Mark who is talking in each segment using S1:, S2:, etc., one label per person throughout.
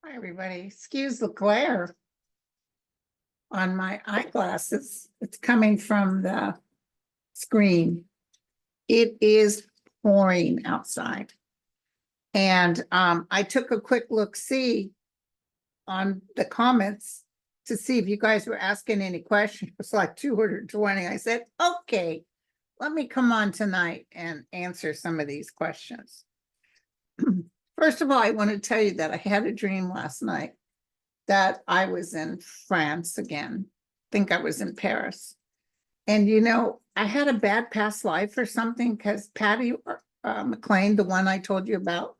S1: Hi, everybody. Excuse the glare on my eyeglasses. It's coming from the screen. It is pouring outside. And I took a quick look-see on the comments to see if you guys were asking any questions. It was like 220. I said, okay, let me come on tonight and answer some of these questions. First of all, I want to tell you that I had a dream last night that I was in France again. I think I was in Paris. And, I had a bad past life or something because Patty McLean, the one I told you about,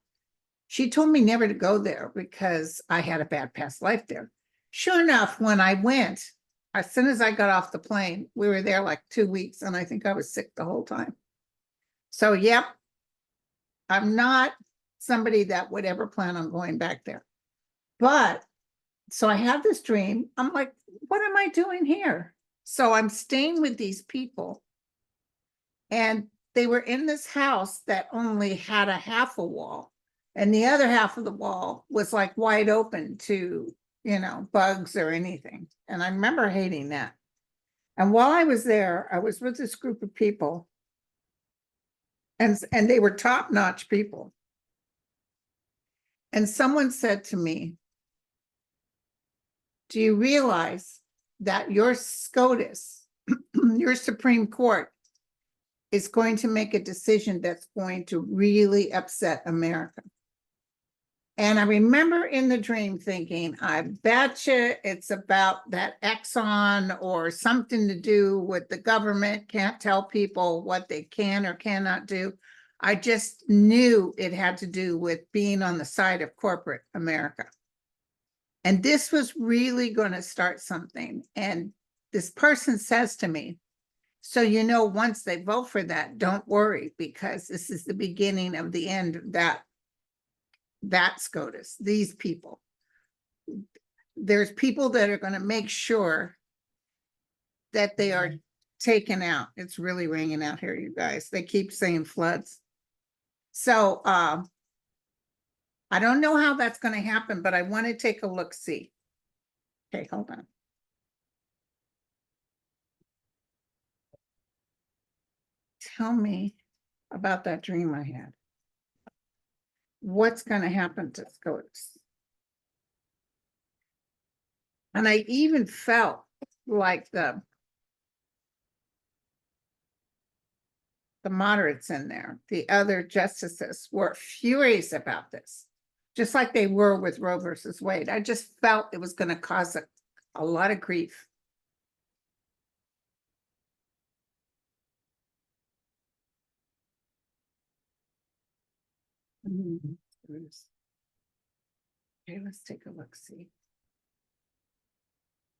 S1: she told me never to go there because I had a bad past life there. Sure enough, when I went, as soon as I got off the plane, we were there like 2 weeks and I think I was sick the whole time. So, yep, I'm not somebody that would ever plan on going back there. But so I have this dream. I'm like, what am I doing here? So I'm staying with these people. And they were in this house that only had a half a wall. And the other half of the wall was like wide open to, bugs or anything. And I remember hating that. And while I was there, I was with this group of people. And they were top-notch people. And someone said to me, do you realize that your SCOTUS, your Supreme Court, is going to make a decision that's going to really upset America? And I remember in the dream thinking, I betcha it's about that Exxon or something to do with the government can't tell people what they can or cannot do. I just knew it had to do with being on the side of corporate America. And this was really going to start something. And this person says to me, so, once they vote for that, don't worry, because this is the beginning of the end of that SCOTUS, these people. There's people that are going to make sure that they are taken out. It's really ringing out here, you guys. They keep saying floods. So, I don't know how that's going to happen, but I want to take a look-see. Okay, hold on. Tell me about that dream I had. What's going to happen to SCOTUS? And I even felt like the moderates in there, the other justices, were furious about this, just like they were with Roe versus Wade. I just felt it was going to cause a lot of grief. Okay, let's take a look, see.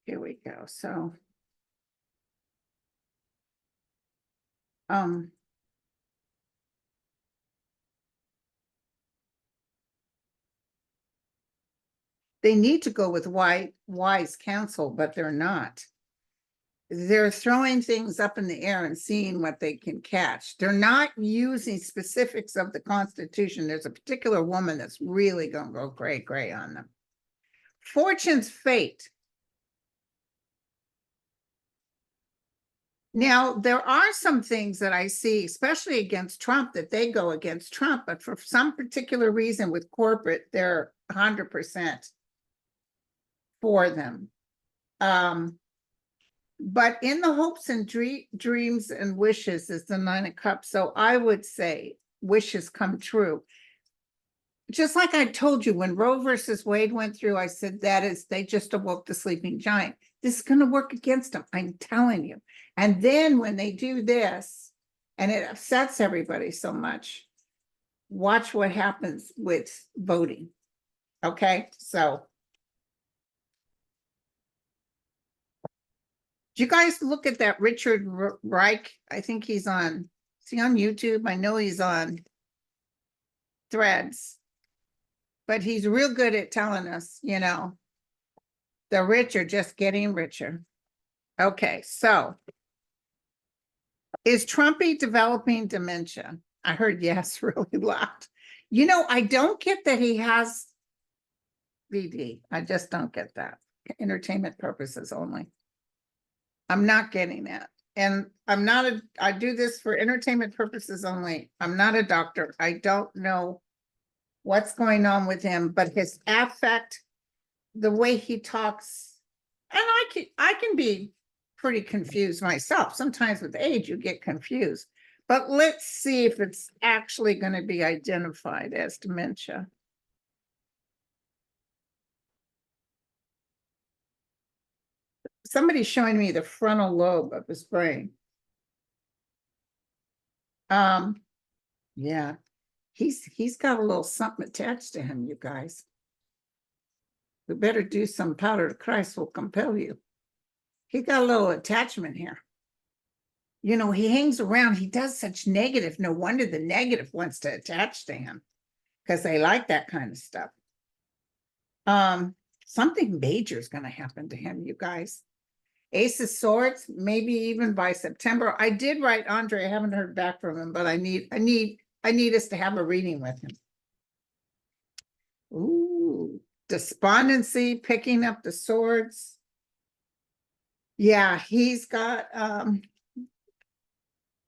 S1: Here we go. So, they need to go with wise counsel, but they're not. They're throwing things up in the air and seeing what they can catch. They're not using specifics of the Constitution. There's a particular woman that's really going to go gray on them. Fortune's fate. Now, there are some things that I see, especially against Trump, that they go against Trump, but for some particular reason with corporate, they're 100% for them. But in the hopes and dreams and wishes is the 9 of Cups. So I would say wishes come true. Just like I told you, when Roe versus Wade went through, I said they just awoke the sleeping giant. This is going to work against them, I'm telling you. And then when they do this, and it upsets everybody so much, watch what happens with voting. Okay, so do you guys look at that Richard Reich? I think is he on YouTube? I know he's on Threads, but he's real good at telling us, the rich are just getting richer. Okay, so is Trumpy developing dementia? I heard yes really loud. I don't get that he has VD. I just don't get that. Entertainment purposes only. I'm not getting that. And I do this for entertainment purposes only. I'm not a doctor. I don't know what's going on with him, but his affect, the way he talks, and I can be pretty confused myself. Sometimes with age, you get confused. But let's see if it's actually going to be identified as dementia. Somebody's showing me the frontal lobe of his brain. Yeah, he's got a little something attached to him, you guys. We better do some powder to Christ will compel you. He got a little attachment here. You know, he hangs around. He does such negative. No wonder the negative wants to attach to him because they like that kind of stuff. Something major is going to happen to him, you guys. Ace of Swords, maybe even by September. I did write Andre. I haven't heard back from him, but I need us to have a reading with him. Ooh, despondency, picking up the swords. Yeah, he's got,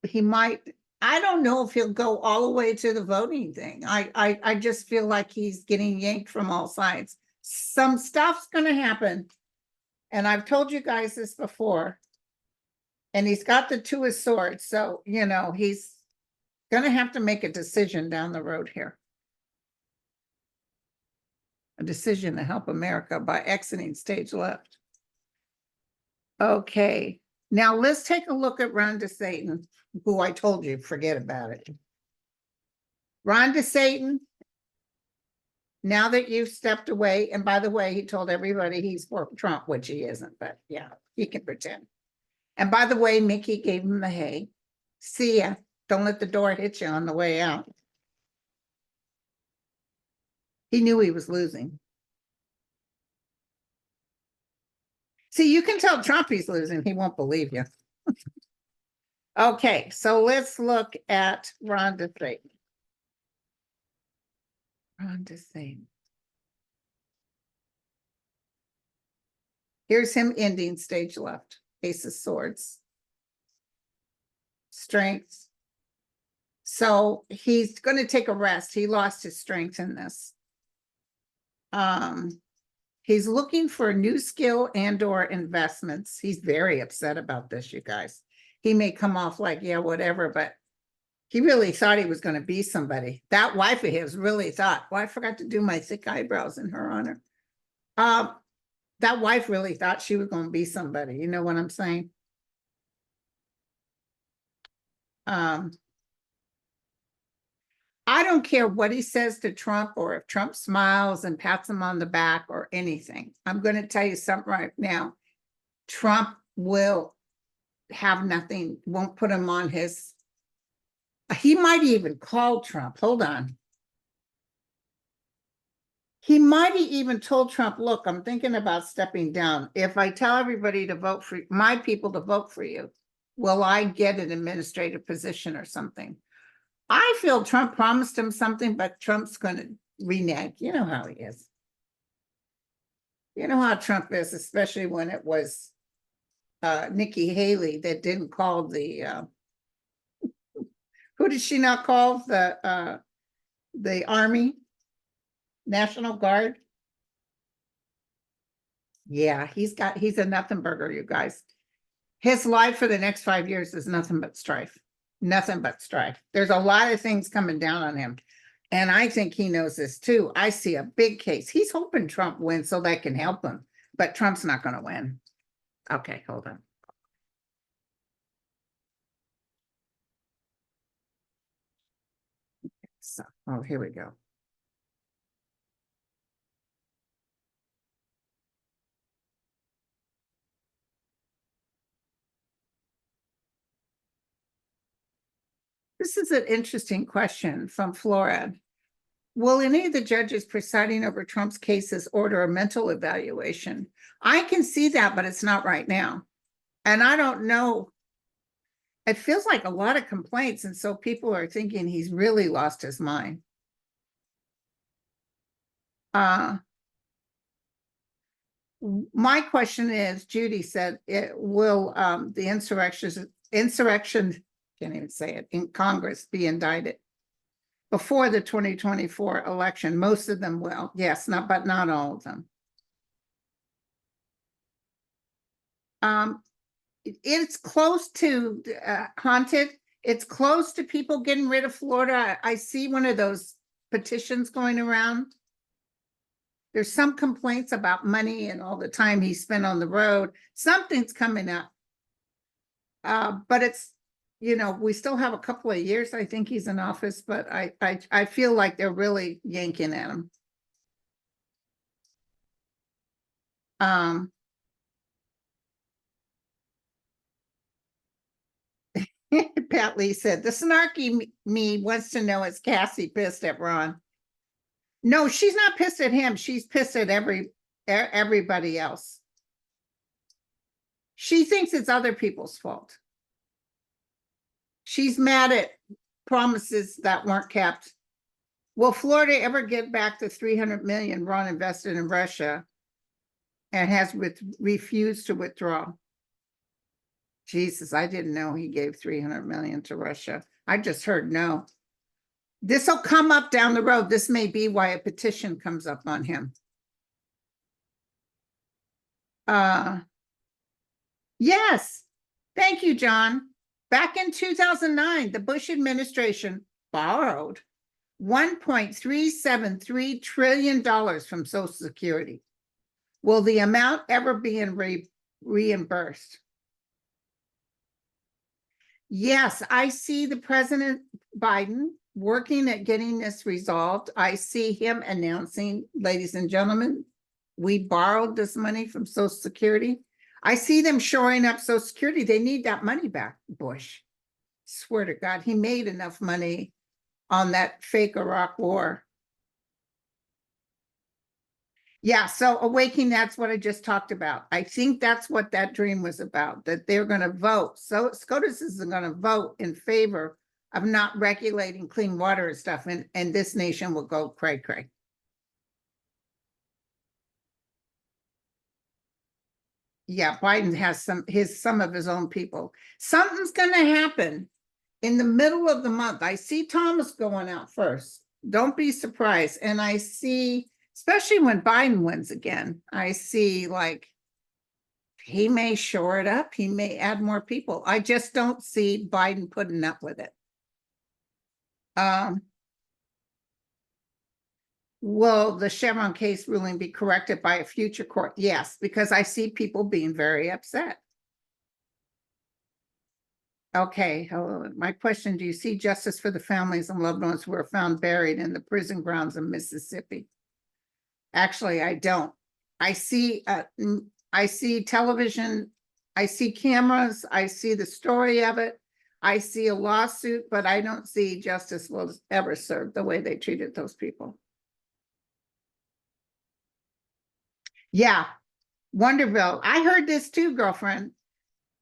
S1: he might, I don't know if he'll go all the way to the voting thing. I just feel like he's getting yanked from all sides. Some stuff's going to happen. And I've told you guys this before. And he's got the Two of Swords. So, you know, he's going to have to make a decision down the road here. A decision to help America by exiting stage left. Okay. Now let's take a look at Ron DeSatan, who I told you, forget about it. Ron DeSatan, now that you've stepped away, and by the way, he told everybody he's for Trump, which he isn't, but yeah, he can pretend. And by the way, Mickey gave him the hay. See ya. Don't let the door hit you on the way out. He knew he was losing. See, you can tell Trump he's losing. He won't believe you. Okay, so let's look at Ron DeSatan. Ron DeSatan. Here's him ending stage left. Ace of Swords. Strength. So he's going to take a rest. He lost his strength in this. He's looking for a new skill and or investments. He's very upset about this, you guys. He may come off like, yeah, whatever, but he really thought he was going to be somebody. That wife of his really thought, well, I forgot to do my thick eyebrows in her honor. That wife really thought she was going to be somebody. You know what I'm saying? I don't care what he says to Trump or if Trump smiles and pats him on the back or anything. I'm going to tell you something right now. Trump will have nothing, won't put him on his. He might even call Trump. Hold on. He might have even told Trump, look, I'm thinking about stepping down. If I tell everybody to vote for my people to vote for you, will I get an administrative position or something? I feel Trump promised him something, but Trump's going to renege. You know how he is. You know how Trump is, especially when it was Nikki Haley that didn't call the, who did she not call? The Army, National Guard. Yeah, he's a nothing burger, you guys. His life for the next 5 years is nothing but strife. Nothing but strife. There's a lot of things coming down on him. And I think he knows this too. I see a big case. He's hoping Trump wins so that can help him. But Trump's not going to win. Okay, hold on. So, oh, here we go. This is an interesting question from Florida. Will any of the judges presiding over Trump's cases order a mental evaluation? I can see that, but it's not right now. And I don't know. It feels like a lot of complaints. And so people are thinking he's really lost his mind. my question is, Judy said, will the insurrection, can't even say it, in Congress be indicted before the 2024 election? Most of them will, yes, but not all of them. It's close to haunted. It's close to people getting rid of Florida. I see one of those petitions going around. There's some complaints about money and all the time he spent on the road. Something's coming up. But it's, we still have a couple of years. I think he's in office, but I feel like they're really yanking at him. Pat Lee said, the snarky me wants to know, is Cassie pissed at Ron? No, she's not pissed at him. She's pissed at everybody else. She thinks it's other people's fault. She's mad at promises that weren't kept. Will Florida ever get back the 300 million Ron invested in Russia and has refused to withdraw? Jesus, I didn't know he gave 300 million to Russia. I just heard no. This will come up down the road. This may be why a petition comes up on him. Yes. Thank you, John. Back in 2009, the Bush administration borrowed $1.373 trillion from Social Security. Will the amount ever be reimbursed? Yes, I see the President Biden working at getting this resolved. I see him announcing, ladies and gentlemen, we borrowed this money from Social Security. I see them shoring up Social Security. They need that money back, Bush. Swear to God, he made enough money on that fake Iraq war. Yeah, so awakening, that's what I just talked about. I think that's what that dream was about, that they're going to vote. So SCOTUS is going to vote in favor of not regulating clean water and stuff, and this nation will go cray-cray. Yeah, Biden has some of his own people. Something's going to happen in the middle of the month. I see Thomas going out first. Don't be surprised. And I see, especially when Biden wins again, I see like he may shore it up. He may add more people. I just don't see Biden putting up with it. Will the Chevron case ruling be corrected by a future court? Yes, because I see people being very upset. Okay, my question, do you see justice for the families and loved ones who were found buried in the prison grounds in Mississippi? Actually, I don't. I see television, I see cameras, I see the story of it, I see a lawsuit, but I don't see justice will ever serve the way they treated those people. Yeah, Wonderville. I heard this too, girlfriend.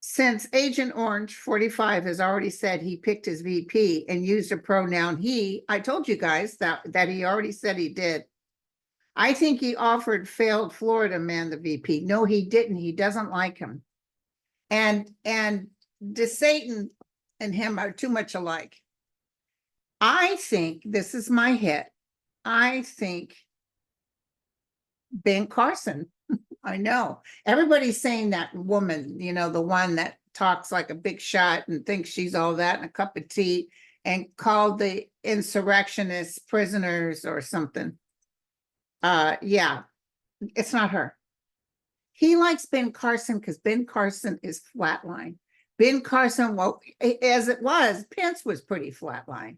S1: Since Agent Orange 45 has already said he picked his VP and used a pronoun he, I told you guys that he already said he did. I think he offered failed Florida man the VP. No, he didn't. He doesn't like him. And DeSatan and him are too much alike. I think, this is my hit, I think Ben Carson. I know. Everybody's saying that woman, the one that talks like a big shot and thinks she's all that and a cup of tea, and called the insurrectionists prisoners or something. Yeah, it's not her. He likes Ben Carson because Ben Carson is flatline. Ben Carson won't, as it was, Pence was pretty flatline,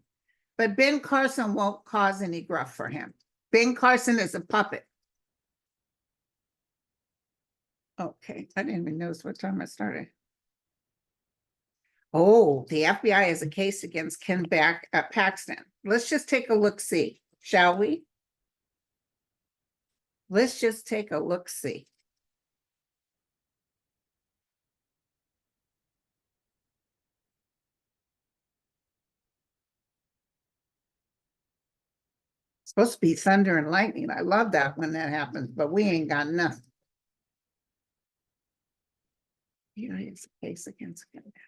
S1: but Ben Carson won't cause any gruff for him. Ben Carson is a puppet. Okay, I didn't even notice what time I started. Oh, the FBI has a case against Ken Paxton. Let's just take a look-see, shall we? Let's just take a look-see. It's supposed to be thunder and lightning. I love that when that happens, but we ain't got nothing. Yeah, it's a case against Ken Paxton.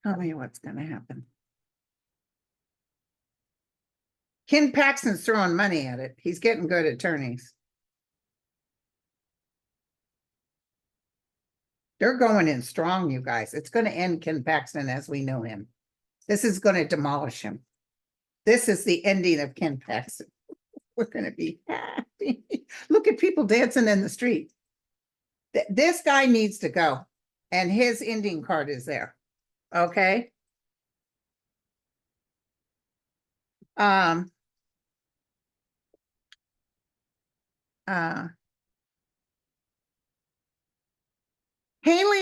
S1: Tell me what's gonna happen. Ken Paxton's throwing money at it. He's getting good attorneys. They're going in strong, you guys. It's gonna end Ken Paxton as we know him. This is gonna demolish him. This is the ending of Ken Paxton. We're gonna be happy. Look at people dancing in the street. This guy needs to go, and his ending card is there. Okay. Haley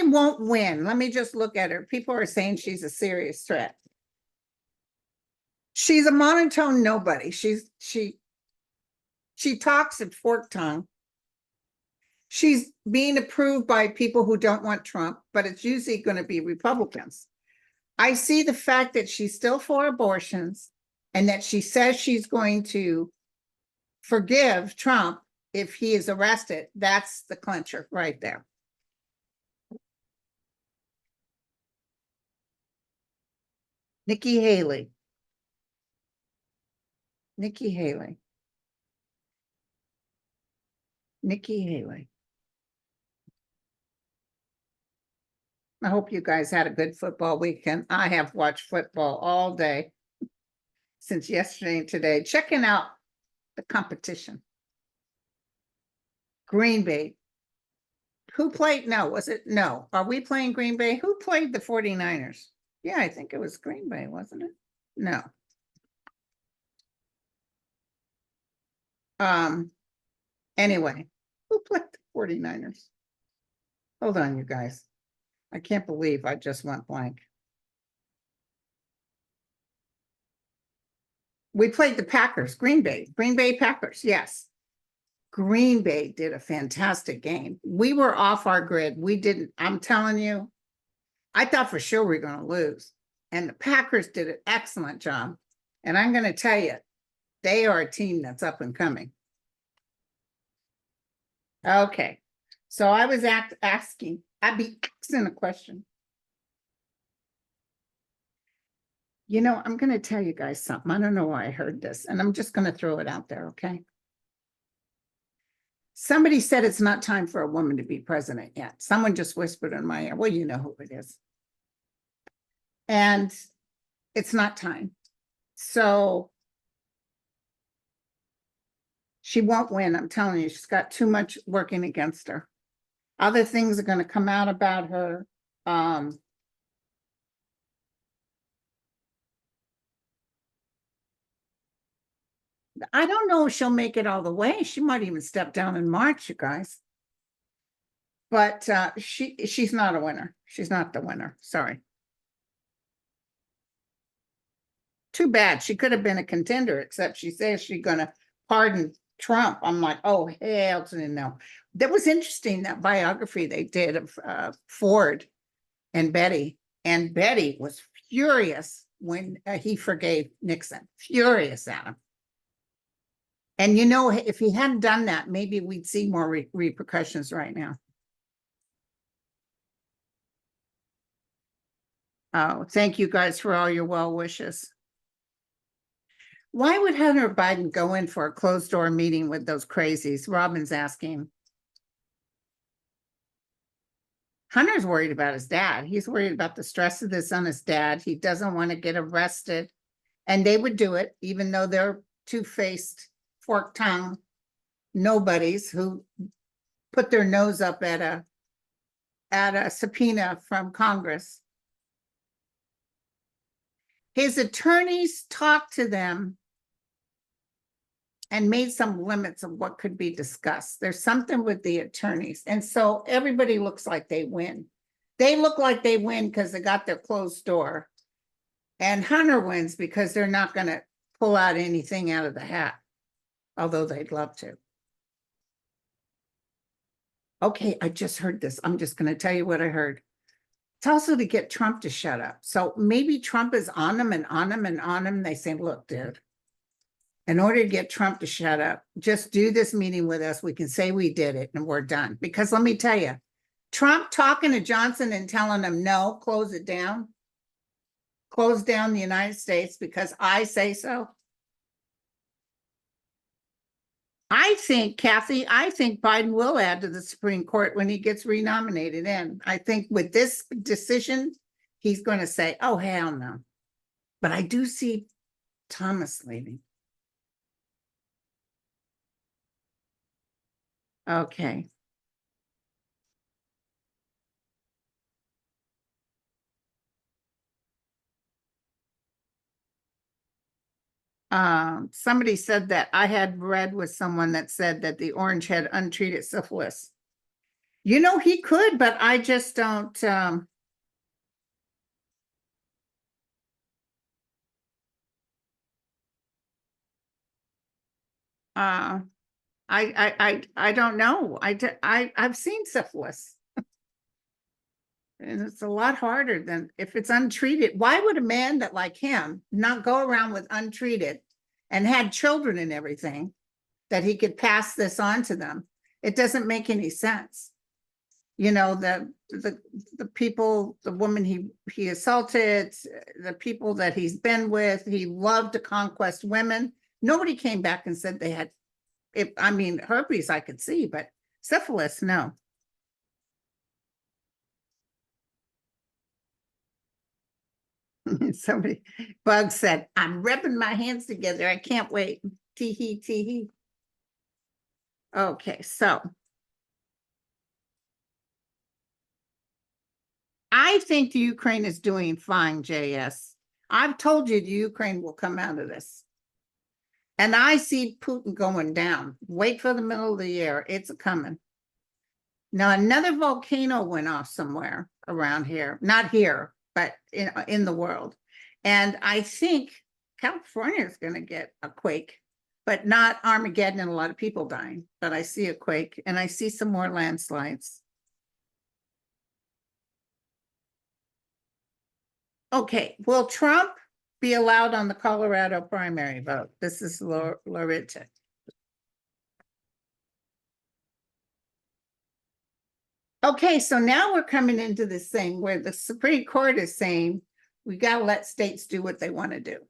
S1: won't win. Let me just look at her. People are saying she's a serious threat. She's a monotone nobody. She talks at forked tongue. She's being approved by people who don't want Trump, but it's usually going to be Republicans. I see the fact that she's still for abortions and that she says she's going to forgive Trump if he is arrested. That's the clincher right there. Nikki Haley. Nikki Haley. Nikki Haley. I hope you guys had a good football weekend. I have watched football all day since yesterday and today, checking out the competition. Green Bay. Who played? No, was it? No. Are we playing Green Bay? Who played the 49ers? Yeah, I think it was Green Bay, wasn't it? No. Anyway, who played the 49ers? Hold on, you guys. I can't believe I just went blank. We played the Packers, Green Bay Packers, yes. Green Bay did a fantastic game. We were off our grid. We didn't, I'm telling you, I thought for sure we were going to lose. And the Packers did an excellent job. And I'm going to tell you, they are a team that's up and coming. Okay. So I was asking a question. You know, I'm going to tell you guys something. I don't know why I heard this, and I'm just going to throw it out there, okay? Somebody said it's not time for a woman to be president yet. Someone just whispered in my ear. Well, you know who it is. And it's not time. So she won't win. I'm telling you, she's got too much working against her. Other things are going to come out about her. I don't know if she'll make it all the way. She might even step down in March, you guys. But she's not a winner. She's not the winner. Sorry. Too bad. She could have been a contender, except she says she's going to pardon Trump. I'm like, oh, hell to no. That was interesting, that biography they did of Ford and Betty. And Betty was furious when he forgave Nixon. Furious at him. And you know, if he hadn't done that, maybe we'd see more repercussions right now. Oh, thank you guys for all your well wishes. Why would Hunter Biden go in for a closed door meeting with those crazies? Robin's asking. Hunter's worried about his dad. He's worried about the stress of this on his dad. He doesn't want to get arrested. And they would do it, even though they're two-faced, fork-tongued nobodies who put their nose up at a subpoena from Congress. His attorneys talked to them and made some limits of what could be discussed. There's something with the attorneys. And so everybody looks like they win. They look like they win because they got their closed door. And Hunter wins because they're not going to pull out anything out of the hat, although they'd love to. Okay, I just heard this. I'm just going to tell you what I heard. It's also to get Trump to shut up. So maybe Trump is on them and on them and on them. They say, look, dude, in order to get Trump to shut up, just do this meeting with us. We can say we did it and we're done. Because let me tell you, Trump talking to Johnson and telling him, no, close it down. Close down the United States because I say so. I think, Kathy, I think Biden will add to the Supreme Court when he gets renominated in. I think with this decision, he's going to say, oh, hell no. But I do see Thomas leaving. Okay. Somebody said that I had read with someone that said that the orange had untreated syphilis. You know, he could, but I just don't, I don't know. I've seen syphilis. And it's a lot harder than if it's untreated. Why would a man that like him not go around with untreated and had children and everything that he could pass this on to them? It doesn't make any sense. You know, the people, the woman he assaulted, the people that he's been with, he loved to conquest women. Nobody came back and said they had, I mean, herpes I could see, but syphilis, no. Somebody, Bug said, I'm rubbing my hands together. I can't wait. Tee hee, tee hee. Okay, so I think the Ukraine is doing fine, JS. I've told you the Ukraine will come out of this. And I see Putin going down. Wait for the middle of the year. It's coming. Now, another volcano went off somewhere around here. Not here, but in the world. And I think California is going to get a quake, but not Armageddon and a lot of people dying. But I see a quake and I see some more landslides. Okay, will Trump be allowed on the Colorado primary vote? This is Loretta. Okay, so now we're coming into this thing where the Supreme Court is saying we got to let states do what they want to do.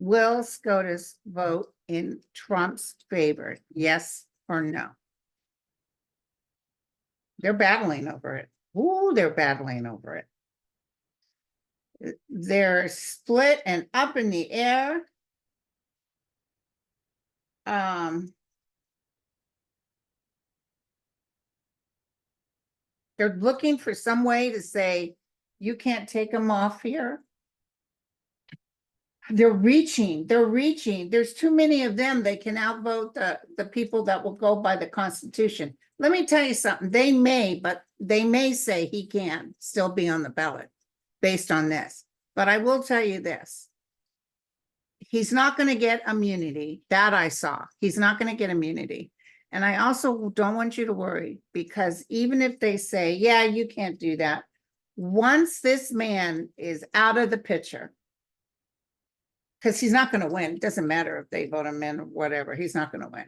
S1: Will SCOTUS vote in Trump's favor? Yes or no? They're battling over it. Ooh, they're battling over it. They're split and up in the air. They're looking for some way to say, you can't take them off here. They're reaching. There's too many of them. They can outvote the people that will go by the Constitution. Let me tell you something. They may say he can still be on the ballot based on this. But I will tell you this. He's not going to get immunity. That I saw. He's not going to get immunity. And I also don't want you to worry, because even if they say, yeah, you can't do that, once this man is out of the picture, because he's not going to win. It doesn't matter if they vote him in or whatever. He's not going to win.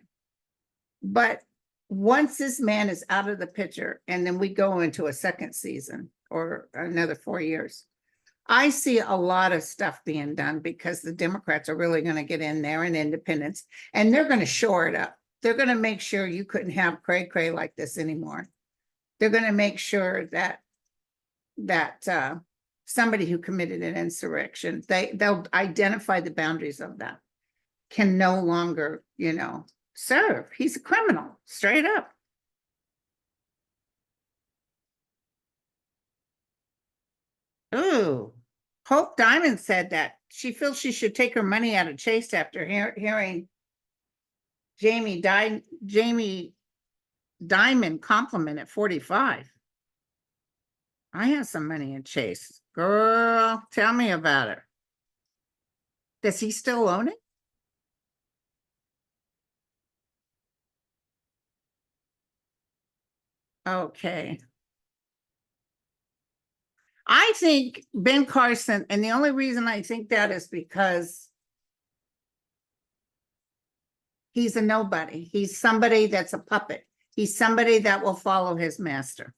S1: But once this man is out of the picture, and then we go into a second season or another 4 years, I see a lot of stuff being done because the Democrats are really going to get in there, and independents, and they're going to shore it up. They're going to make sure you couldn't have cray-cray like this anymore. They're going to make sure that somebody who committed an insurrection, they'll identify the boundaries of that, can no longer, serve. He's a criminal, straight up. Ooh, Hope Diamond said that she feels she should take her money out of Chase after hearing Jamie Dimon compliment at 45. I have some money in Chase. Girl, tell me about it. Does he still own it? Okay. I think Ben Carson, and the only reason I think that is because he's a nobody. He's somebody that's a puppet. He's somebody that will follow his master.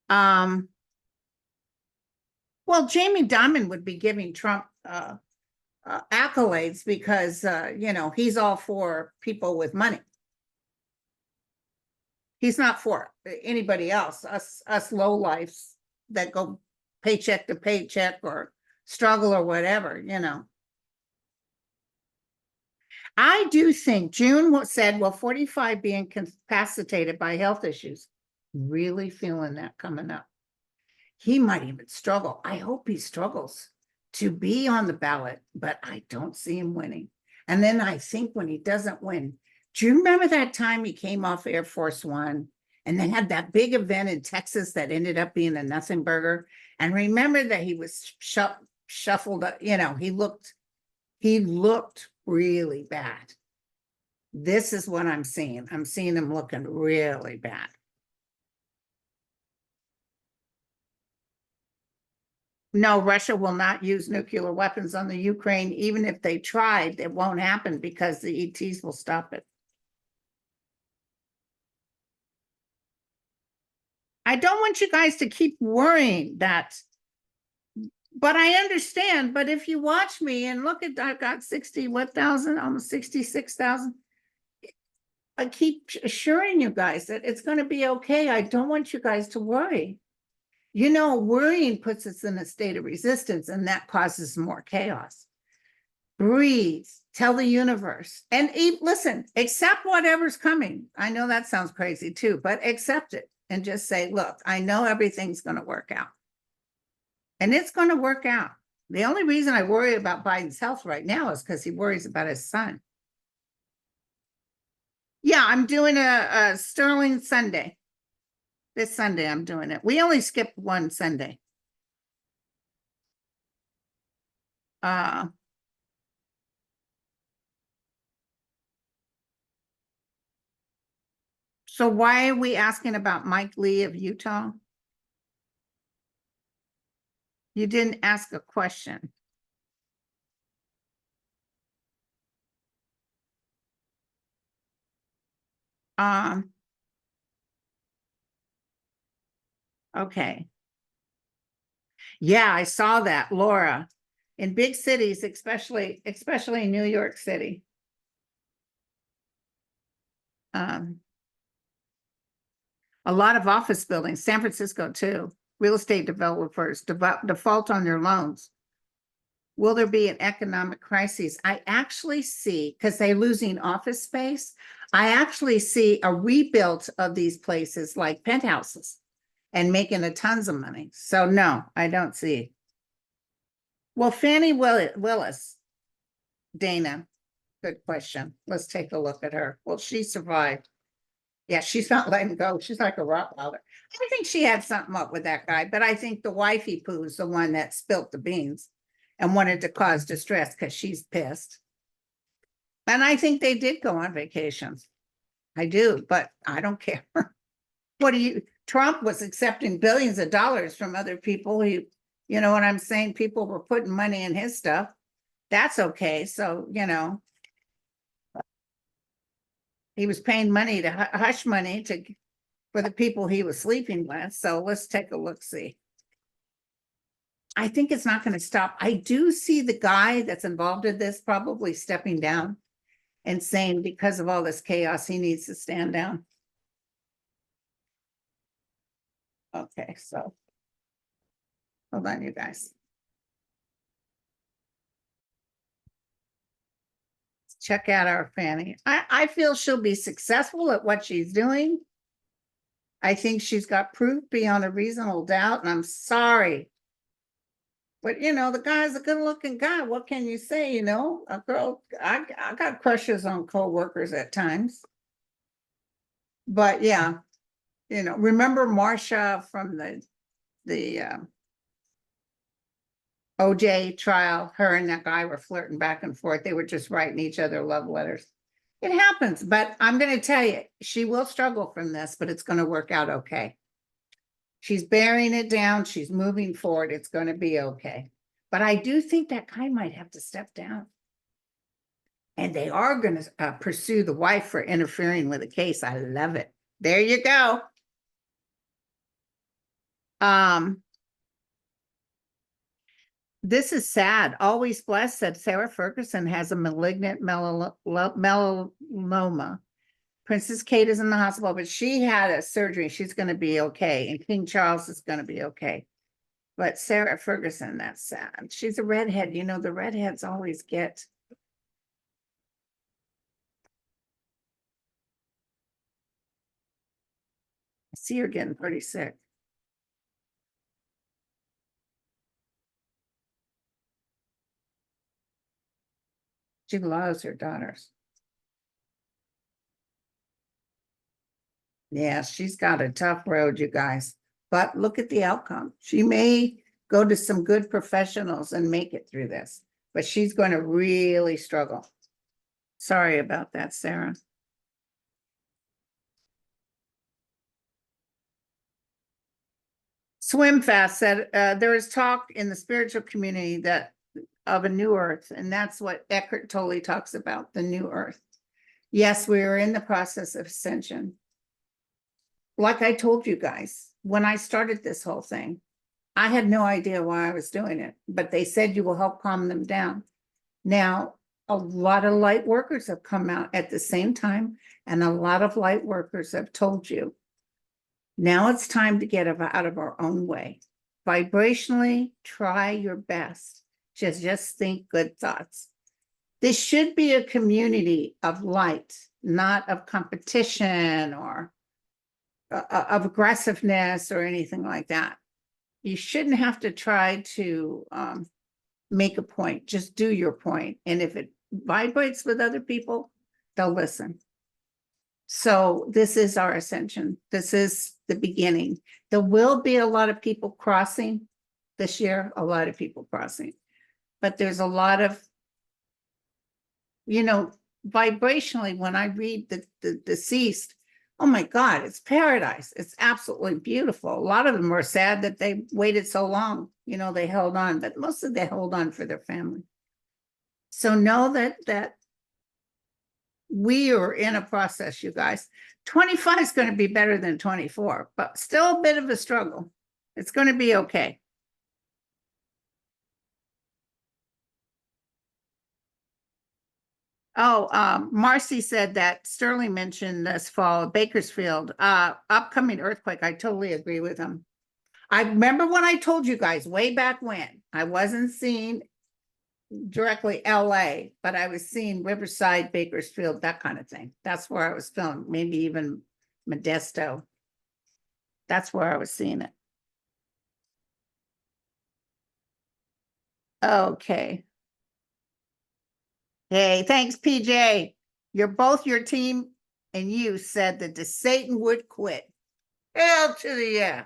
S1: Well, Jamie Dimon would be giving Trump accolades because, you know, he's all for people with money. He's not for anybody else, us lowlifes that go paycheck to paycheck or struggle or whatever, you know. I do think June said, well, 45 being incapacitated by health issues. Really feeling that coming up. He might even struggle. I hope he struggles to be on the ballot, but I don't see him winning. And then I think when he doesn't win, do you remember that time he came off Air Force One and they had that big event in Texas that ended up being a nothing burger? And remember that he was shuffled up, you know, he looked really bad. This is what I'm seeing. I'm seeing him looking really bad. No, Russia will not use nuclear weapons on the Ukraine. Even if they tried, it won't happen because the ETs will stop it. I don't want you guys to keep worrying that, but I understand. But if you watch me and look at, I've got 60,000, almost 66,000. I keep assuring you guys that it's going to be okay. I don't want you guys to worry. You know, worrying puts us in a state of resistance, and that causes more chaos. Breathe, tell the universe, and listen, accept whatever's coming. I know that sounds crazy too, but accept it and just say, look, I know everything's going to work out. And it's going to work out. The only reason I worry about Biden's health right now is because he worries about his son. Yeah, I'm doing a Sterling Sunday. This Sunday, I'm doing it. We only skipped one Sunday. So why are we asking about Mike Lee of Utah? You didn't ask a question. Okay. Yeah, I saw that, Laura. In big cities, especially New York City. A lot of office buildings, San Francisco too. Real estate developers default on their loans. Will there be an economic crisis? I actually see, because they're losing office space, I actually see a rebuild of these places like penthouses and making a tons of money. So no, I don't see. Well, Fannie Willis, Dana, good question. Let's take a look at her. Well, she survived. Yeah, she's not letting go. She's like a Rottweiler. I think she had something up with that guy, but I think the wifey poo is the one that spilt the beans and wanted to cause distress because she's pissed. And I think they did go on vacations. I do, but I don't care. Trump was accepting billions of dollars from other people. You know what I'm saying? People were putting money in his stuff. That's okay. So, you know, he was paying money to hush money for the people he was sleeping with. So let's take a look, see. I think it's not going to stop. I do see the guy that's involved in this probably stepping down and saying because of all this chaos, he needs to stand down. Okay, so hold on, you guys. Check out our Fannie. I feel she'll be successful at what she's doing. I think she's got proof beyond a reasonable doubt, and I'm sorry. But, you know, the guy's a good-looking guy. What can you say, you know? A girl, I got crushes on co-workers at times. But, yeah, you know, remember Marsha from the OJ trial? Her and that guy were flirting back and forth. They were just writing each other love letters. It happens, but I'm going to tell you, she will struggle from this, but it's going to work out okay. She's bearing it down. She's moving forward. It's going to be okay. But I do think that guy might have to step down. And they are going to pursue the wife for interfering with the case. I love it. There you go. This is sad. Always Blessed said Sarah Ferguson has a malignant melanoma. Princess Kate is in the hospital, but she had a surgery. She's going to be okay. And King Charles is going to be okay. But Sarah Ferguson, that's sad. She's a redhead. You know, the redheads always get. I see her getting pretty sick. She loves her daughters. Yeah, she's got a tough road, you guys. But look at the outcome. She may go to some good professionals and make it through this, but she's going to really struggle. Sorry about that, Sarah. Swim Fast said there is talk in the spiritual community that of a new earth, and that's what Eckhart Tolle talks about, the new earth. Yes, we are in the process of ascension. Like I told you guys, when I started this whole thing, I had no idea why I was doing it, but they said you will help calm them down. Now, a lot of light workers have come out at the same time, and a lot of light workers have told you, now it's time to get out of our own way. Vibrationally, try your best to just think good thoughts. This should be a community of light, not of competition or of aggressiveness or anything like that. You shouldn't have to try to make a point. Just do your point. And if it vibrates with other people, they'll listen. So this is our ascension. This is the beginning. There will be a lot of people crossing this year, a lot of people crossing. But there's a lot of, you know, vibrationally, when I read the deceased, oh my God, it's paradise. It's absolutely beautiful. A lot of them are sad that they waited so long. You know, they held on, but mostly they hold on for their family. So know that we are in a process, you guys. 25 is going to be better than 24, but still a bit of a struggle. It's going to be okay. Oh, Marcy said that Sterling mentioned this fall, Bakersfield, upcoming earthquake. I totally agree with him. I remember when I told you guys way back when I wasn't seeing directly LA, but I was seeing Riverside, Bakersfield, that kind of thing. That's where I was filming, maybe even Modesto. That's where I was seeing it. Okay. Hey, thanks, PJ. You're both your team and you said that the Satan would quit. Hell to the yeah.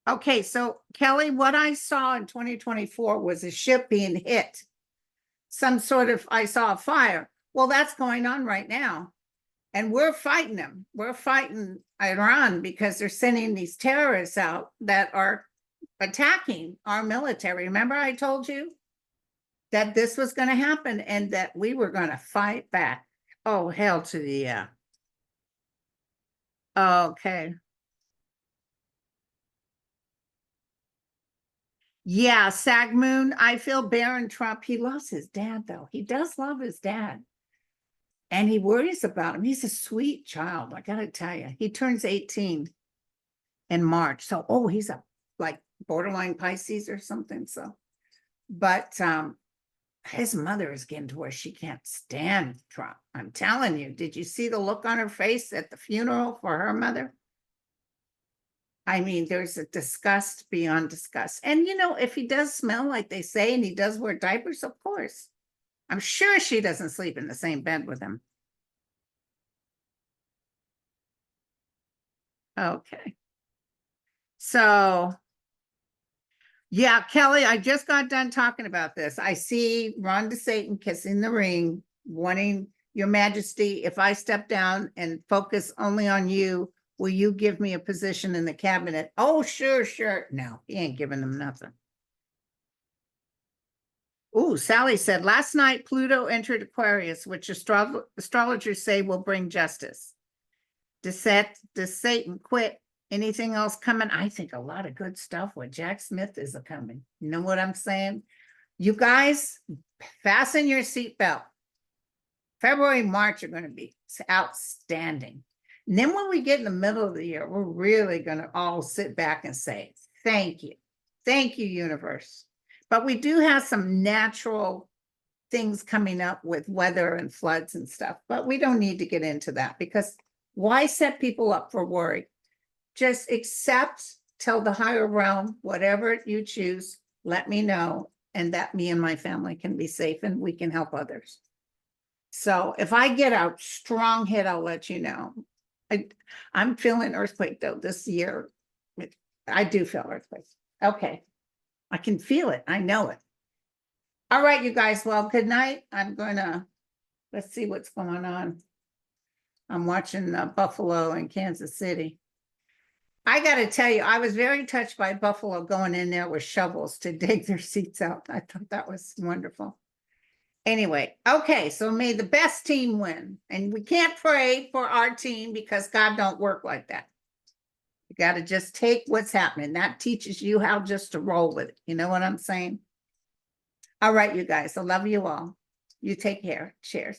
S1: Okay, so Kelly, what I saw in 2024 was a ship being hit. Some sort of, I saw a fire. Well, that's going on right now. And we're fighting them. We're fighting Iran because they're sending these terrorists out that are attacking our military. Remember I told you that this was going to happen and that we were going to fight back. Oh, hell to the yeah. Okay. Yeah, Sag Moon, I feel Barron Trump. He loves his dad, though. He does love his dad. And he worries about him. He's a sweet child. I got to tell you, he turns 18 in March. So, oh, he's a like borderline Pisces or something. So, but his mother is getting to where she can't stand Trump. I'm telling you, did you see the look on her face at the funeral for her mother? I mean, there's a disgust beyond disgust. And, you know, if he does smell like they say and he does wear diapers, of course. I'm sure she doesn't sleep in the same bed with him. Okay. So, yeah, Kelly, I just got done talking about this. I see Ron DeSatan kissing the ring, wanting Your Majesty, if I step down and focus only on you, will you give me a position in the cabinet? Oh, sure, sure. No, he ain't giving them nothing. Ooh, Sally said, last night Pluto entered Aquarius, which astrologers say will bring justice. Does Satan quit? Anything else coming? I think a lot of good stuff with Jack Smith is coming. You know what I'm saying? You guys, fasten your seatbelt. February, March are going to be outstanding. And then when we get in the middle of the year, we're really going to all sit back and say, thank you. Thank you, universe. But we do have some natural things coming up with weather and floods and stuff, but we don't need to get into that because why set people up for worry? Just accept, tell the higher realm, whatever you choose, let me know, and that me and my family can be safe and we can help others. So if I get a strong hit, I'll let you know. I'm feeling earthquake though this year. I do feel earthquakes. Okay. I can feel it. I know it. All right, you guys. Well, good night. Let's see what's going on. I'm watching Buffalo and Kansas City. I got to tell you, I was very touched by Buffalo going in there with shovels to dig their seats out. I thought that was wonderful. Anyway, okay, so may the best team win. And we can't pray for our team because God don't work like that. You got to just take what's happening. That teaches you how just to roll with it. You know what I'm saying? All right, you guys. I love you all. You take care. Cheers.